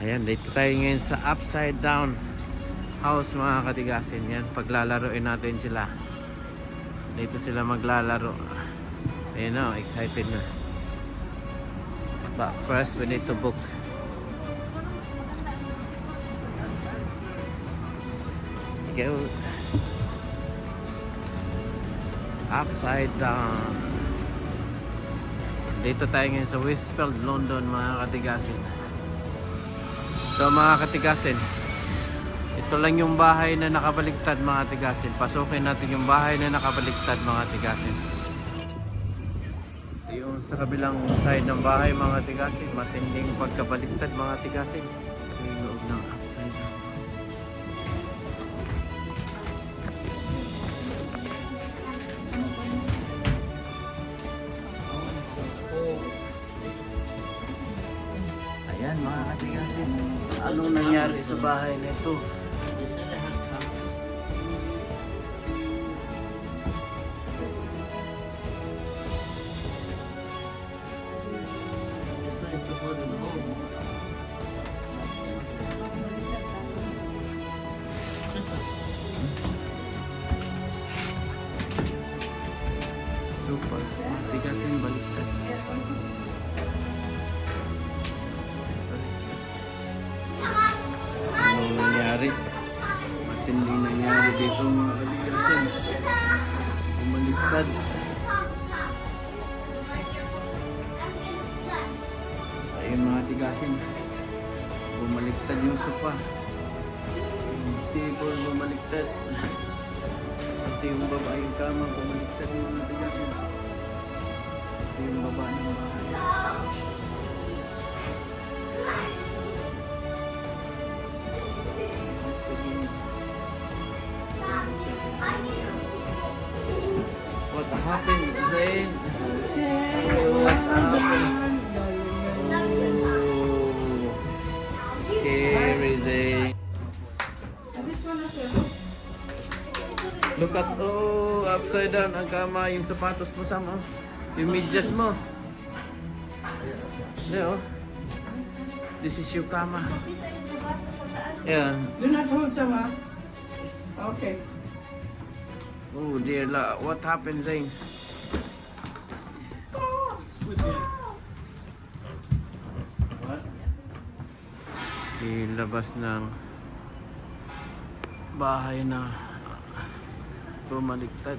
Ayan, dito tayo ngayon sa upside down house mga katigasin. Yan, paglalaroin natin sila. Dito sila maglalaro. Ayan o, excited na. But first we need to book. Go. Upside down. Dito tayo ngayon sa Westfield, London mga katigasin. So mga katigasin, ito lang yung bahay na nakabaligtad mga katigasin. Pasukin natin yung bahay na nakabaligtad mga katigasin. Ito yung sa kabilang side ng bahay mga katigasin. Matinding pagkabaligtad mga katigasin. Ito yung loob ng upside down. Ayan mga katigasin, anong nangyari sa bahay nito? Super, katigasin baliktad. Anong nangyari? Matinding nangyari dito mga katigasin. Bumaliktad. Ayun mga katigasin, bumaliktad yung sofa. Yung table bumaliktad. Pati yung baba, yung kama bumaliktad yung mga katigasin. Pati yung baba ng bahay. What happened, Zayn? What happened? Oh, scary, Zayn. Look at, oh, upside down ang kama, yung sapatos mo sama, yung medyas mo. Yeah, oh. This is your kama. Yeah. Do not hold sama. Okay. Oh dear, what happened, Zayn? Ilabas ng bahay na bumaliktad.